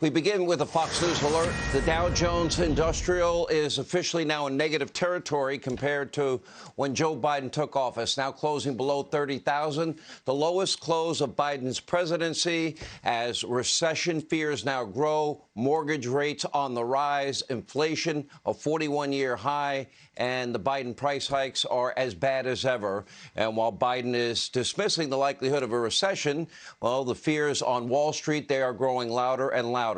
We begin with a Fox News alert. The Dow Jones Industrial is officially now in negative territory compared to when Joe Biden took office, now closing below 30,000, the lowest close of Biden's presidency as recession fears now grow, mortgage rates on the rise, inflation a 41-year high, and the Biden price hikes are as bad as ever. And while Biden is dismissing the likelihood of a recession, well, the fears on Wall Street, they are growing louder and louder.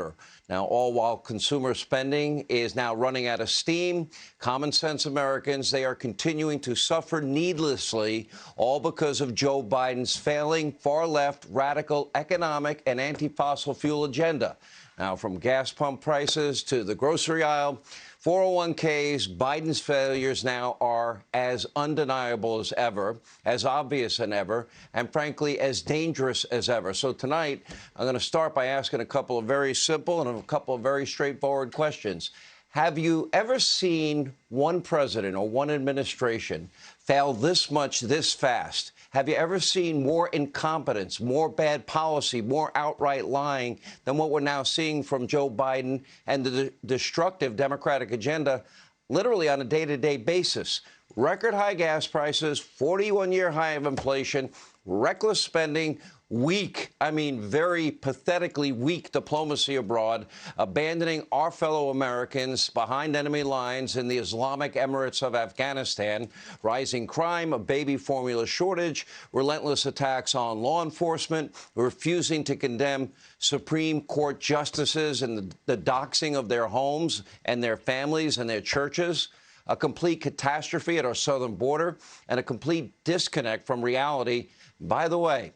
Now, all while consumer spending is now running out of steam, common sense Americans, they are continuing to suffer needlessly, all because of Joe Biden's failing far-left radical economic and anti-fossil fuel agenda. Now, from gas pump prices to the grocery aisle, 401ks, Biden's failures now are as undeniable as ever, as obvious as ever, and frankly, as dangerous as ever. So tonight, I'm going to start by asking a couple of very simple and a couple of very straightforward questions. Have you ever seen one president or one administration fail this much, this fast? Have you ever seen more incompetence, more bad policy, more outright lying than what we're now seeing from Joe Biden and the destructive Democratic agenda literally on a day-to-day basis? Record high gas prices, 41-year high of inflation, reckless spending, weak, I mean very pathetically weak diplomacy abroad, abandoning our fellow Americans behind enemy lines in the Islamic Emirates of Afghanistan, rising crime, a baby formula shortage, relentless attacks on law enforcement, refusing to condemn Supreme Court justices and the doxing of their homes and their families and their churches, a complete catastrophe at our southern border, and a complete disconnect from reality. By the way,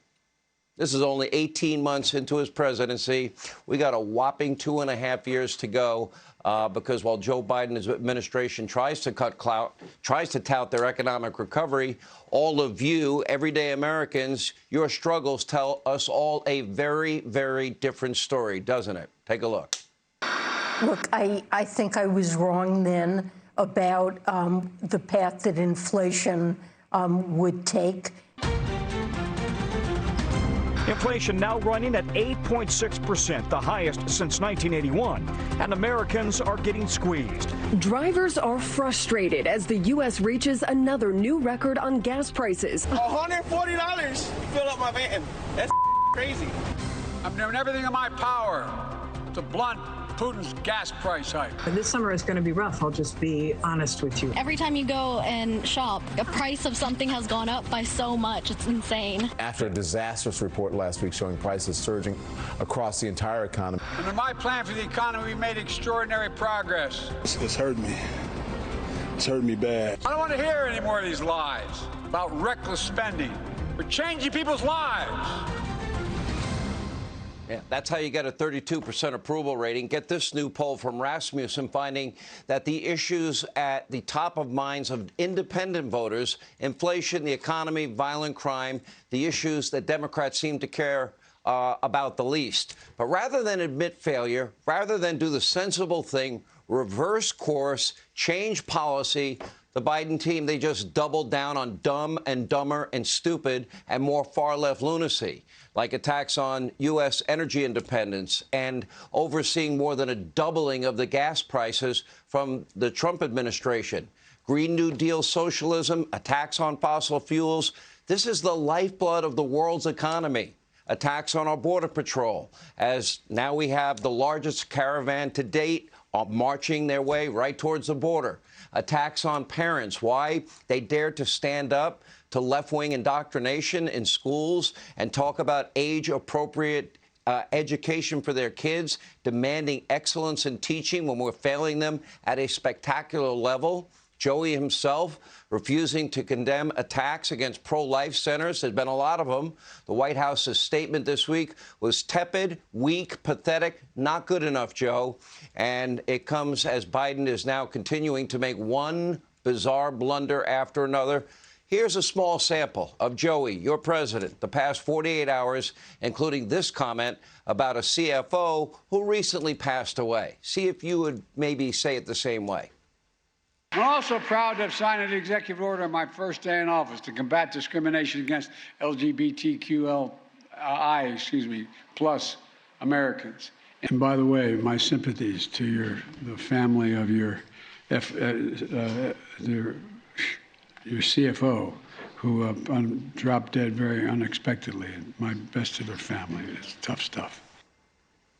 this is only 18 months into his presidency. We got a whopping 2.5 years to go because while Joe Biden's administration tries to cut clout, tries to tout their economic recovery, all of you, everyday Americans, your struggles tell us all a very, very different story, doesn't it? Take a look. Look, I think I was wrong then about the path that inflation would take. Inflation now running at 8.6%, the highest since 1981, and Americans are getting squeezed. Drivers are frustrated as the U.S. reaches another new record on gas prices. $140 to fill up my van. That's crazy. I'm doing everything in my power to blunt Putin's gas price hike. This summer is going to be rough, I'll just be honest with you. Every time you go and shop, the price of something has gone up by so much. It's insane. After a disastrous report last week showing prices surging across the entire economy. Under my plan for the economy, we made extraordinary progress. It's hurt me. It's hurt me bad. I don't want to hear any more of these lies about reckless spending. We're changing people's lives. Yeah, that's how you get a 32% approval rating. Get this new poll from Rasmussen finding that the issues at the top of minds of independent voters, inflation, the economy, violent crime, the issues that Democrats seem to care about the least. But rather than admit failure, rather than do the sensible thing, reverse course, change policy, the Biden team, they just doubled down on dumb and dumber and stupid and more far-left lunacy, like attacks on U.S. energy independence and overseeing more than a doubling of the gas prices from the Trump administration. Green New Deal socialism, attacks on fossil fuels. This is the lifeblood of the world's economy. Attacks on our Border Patrol, as now we have the largest caravan to date marching their way right towards the border. Attacks on parents. Why? They dared to stand up to left-wing indoctrination in schools and talk about age-appropriate education for their kids, demanding excellence in teaching when we're failing them at a spectacular level. Joey himself refusing to condemn attacks against pro-life centers. There's been a lot of them. The White House's statement this week was tepid, weak, pathetic, not good enough, Joe. And it comes as Biden is now continuing to make one bizarre blunder after another. Here's a small sample of Joey, your president, the past 48 hours, including this comment about a CFO who recently passed away. See if you would maybe say it the same way. I'm also proud to have signed an executive order on my first day in office to combat discrimination against LGBTQI, plus Americans. And by the way, my sympathies to the family of your CFO, who dropped dead very unexpectedly. My best to their family. It's tough stuff.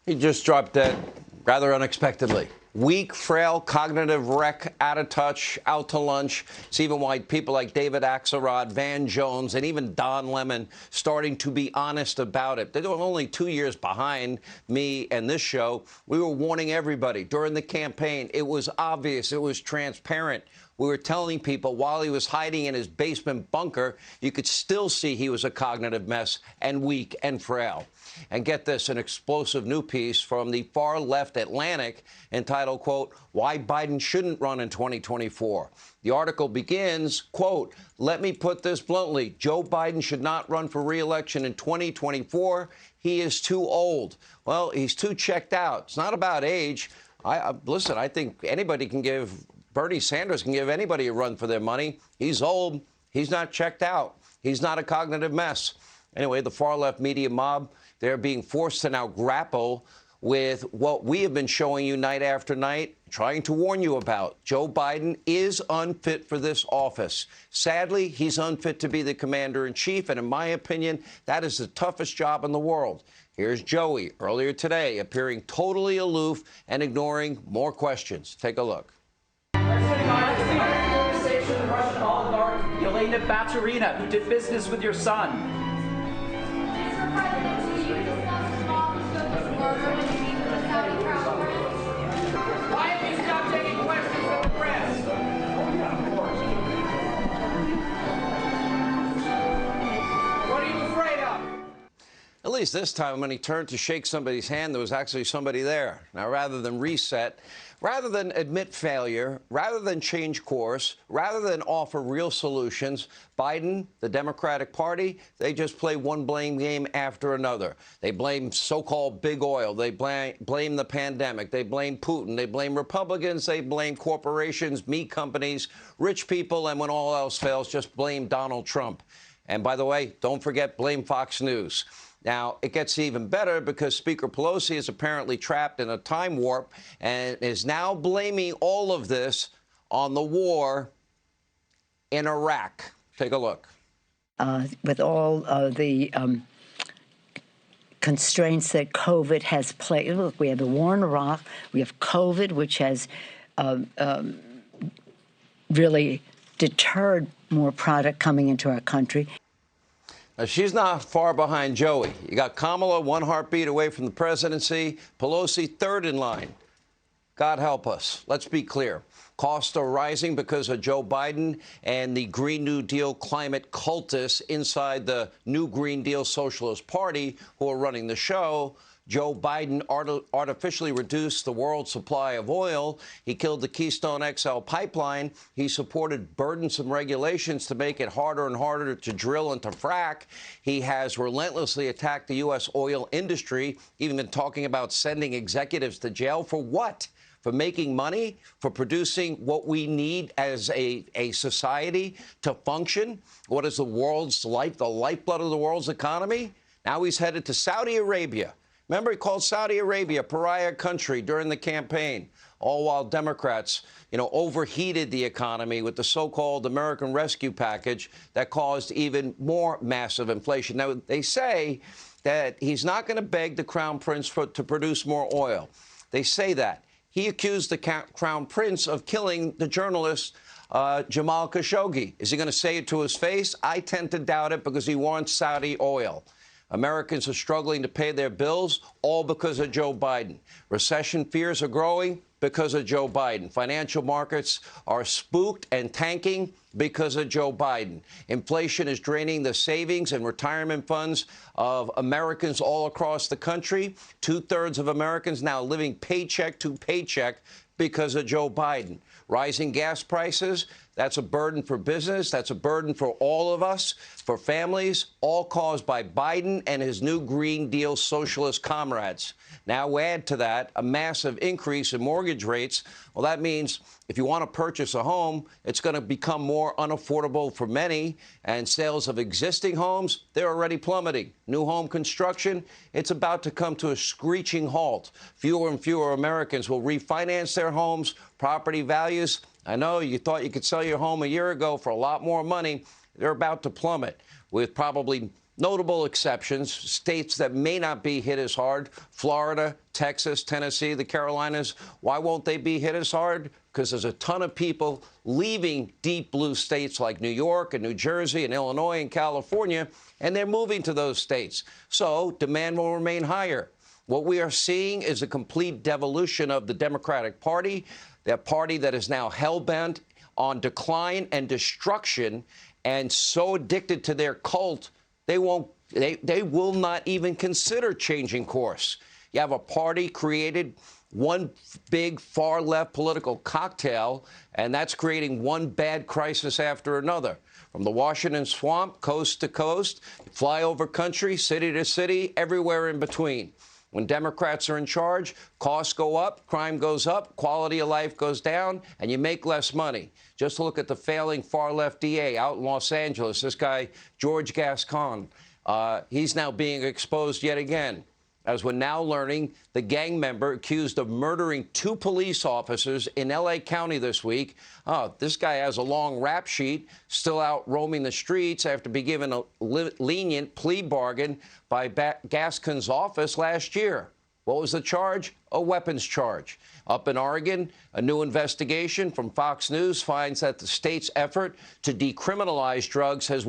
He just dropped dead rather unexpectedly. Weak, frail, cognitive wreck, out of touch, out to lunch. It's even why people like David Axelrod, Van Jones, and even Don Lemon starting to be honest about it. They're only 2 years behind me and this show. We were warning everybody during the campaign. It was obvious. It was transparent. We were telling people while he was hiding in his basement bunker, you could still see he was a cognitive mess and weak and frail. And get this, an explosive new piece from the far-left Atlantic entitled, quote, Why Biden Shouldn't Run in 2024. The article begins, quote, let me put this bluntly. Joe Biden should not run for re-election in 2024. He is too old. Well, he's too checked out. It's not about age. Listen, I think anybody can give Bernie Sanders can give anybody a run for their money. He's old. He's not checked out. He's not a cognitive mess. Anyway, the far-left media mob, they're being forced to now grapple with what we have been showing you night after night, trying to warn you about. Joe Biden is unfit for this office. Sadly, he's unfit to be the commander-in-chief, and in my opinion, that is the toughest job in the world. Here's Joey earlier today appearing totally aloof and ignoring more questions. Take a look. Russian oligarch Yelena Baturina, who did business with your son. Why have you stopped taking questions from the press? What are you afraid of? At least this time, when he turned to shake somebody's hand, there was actually somebody there. Now, rather than reset, rather than admit failure, rather than change course, rather than offer real solutions, Biden, the Democratic Party, they just play one blame game after another. They blame so-called big oil. They blame the pandemic. They blame Putin. They blame Republicans. They blame corporations, meat companies, rich people, and when all else fails, just blame Donald Trump. And by the way, don't forget, blame Fox News. Now, it gets even better because Speaker Pelosi is apparently trapped in a time warp and is now blaming all of this on the war in Iraq. Take a look. With all the constraints that COVID has played. Look, we have the war in Iraq. We have COVID, which has really deterred more product coming into our country. Now, she's not far behind Joey. You got Kamala one heartbeat away from the presidency. Pelosi third in line. God help us. Let's be clear. Costs are rising because of Joe Biden and the Green New Deal climate cultists inside the New Green Deal Socialist Party who are running the show. Joe Biden artificially reduced the world's supply of oil. He killed the Keystone XL pipeline. He supported burdensome regulations to make it harder and harder to drill and to frack. He has relentlessly attacked the U.S. oil industry, even been talking about sending executives to jail. For what? For making money? For producing what we need as a society to function? What is the world's life, the lifeblood of the world's economy? Now he's headed to Saudi Arabia. Remember, he called Saudi Arabia a pariah country during the campaign, all while Democrats, overheated the economy with the so-called American Rescue Package that caused even more massive inflation. Now, they say that he's not going to beg the Crown Prince to produce more oil. They say that. He accused the Crown Prince of killing the journalist Jamal Khashoggi. Is he going to say it to his face? I tend to doubt it because he wants Saudi oil. Americans are struggling to pay their bills, all because of Joe Biden. Recession fears are growing because of Joe Biden. Financial markets are spooked and tanking because of Joe Biden. Inflation is draining the savings and retirement funds of Americans all across the country. 2/3 of Americans now living paycheck to paycheck because of Joe Biden. Rising gas prices, That's a burden for business. That's a burden for all of us, for families, all caused by Biden and his new Green Deal socialist comrades. Now add to that a massive increase in mortgage rates. Well, that means if you want to purchase a home, it's going to become more unaffordable for many. And sales of existing homes, they're already plummeting. New home construction, it's about to come to a screeching halt. Fewer and fewer Americans will refinance their homes. Property values, I know you thought you could sell your home a year ago for a lot more money. They're about to plummet, with probably notable exceptions. States that may not be hit as hard: Florida, Texas, Tennessee, the Carolinas. Why won't they be hit as hard? Because there's a ton of people leaving deep blue states like New York and New Jersey and Illinois and California, and they're moving to those states. So demand will remain higher. What we are seeing is a complete devolution of the Democratic Party, that party that is now hell-bent on decline and destruction, and so addicted to their cult, they will not even consider changing course. You have a party created, one big far-left political cocktail, and that's creating one bad crisis after another. From the Washington swamp, coast to coast, flyover country, city to city, everywhere in between. When Democrats are in charge, costs go up, crime goes up, quality of life goes down, and you make less money. Just look at the failing far-left DA out in Los Angeles, this guy, George Gascon. He's now being exposed yet again, as we're now learning the gang member accused of murdering 2 police officers in L.A. County this week. This guy has a long rap sheet, still out roaming the streets after being given a lenient plea bargain by Gascon's office last year. What was the charge? A weapons charge. Up in Oregon, a new investigation from Fox News finds that the state's effort to decriminalize drugs has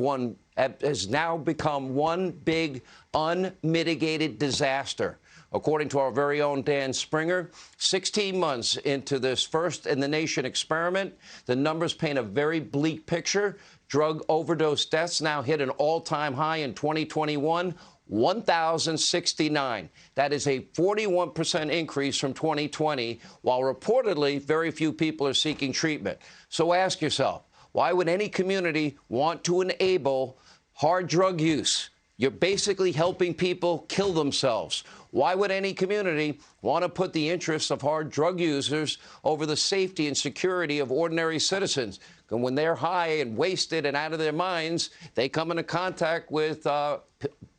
now become one big unmitigated disaster. According to our very own Dan Springer, 16 months into this first-in-the-nation experiment, the numbers paint a very bleak picture. Drug overdose deaths now hit an all-time high in 2021, 1,069. That is a 41% increase from 2020, while reportedly very few people are seeking treatment. So ask yourself, why would any community want to enable hard drug use? You're basically helping people kill themselves. Why would any community want to put the interests of hard drug users over the safety and security of ordinary citizens? And when they're high and wasted and out of their minds, they come into contact with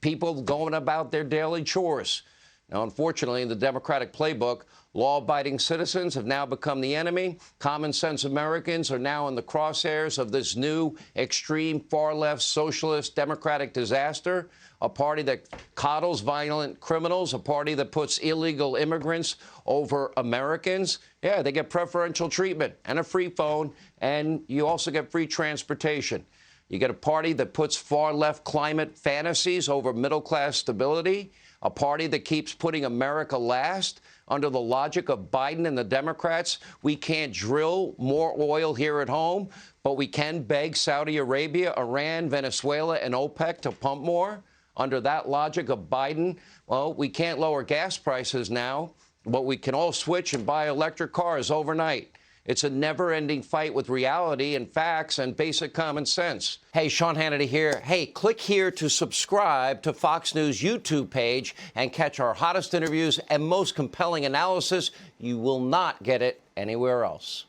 people going about their daily chores. Now, unfortunately, in the Democratic playbook, law-abiding citizens have now become the enemy. Common-sense Americans are now in the crosshairs of this new extreme far-left socialist democratic disaster, a party that coddles violent criminals, a party that puts illegal immigrants over Americans. Yeah, they get preferential treatment and a free phone, and you also get free transportation. You get a party that puts far-left climate fantasies over middle-class stability, a party that keeps putting America last. Under the logic of Biden and the Democrats, we can't drill more oil here at home, but we can beg Saudi Arabia, Iran, Venezuela, and OPEC to pump more. Under that logic of Biden, well, we can't lower gas prices now, but we can all switch and buy electric cars overnight. It's a never-ending fight with reality and facts and basic common sense. Hey, Sean Hannity here. Hey, click here to subscribe to Fox News YouTube page and catch our hottest interviews and most compelling analysis. You will not get it anywhere else.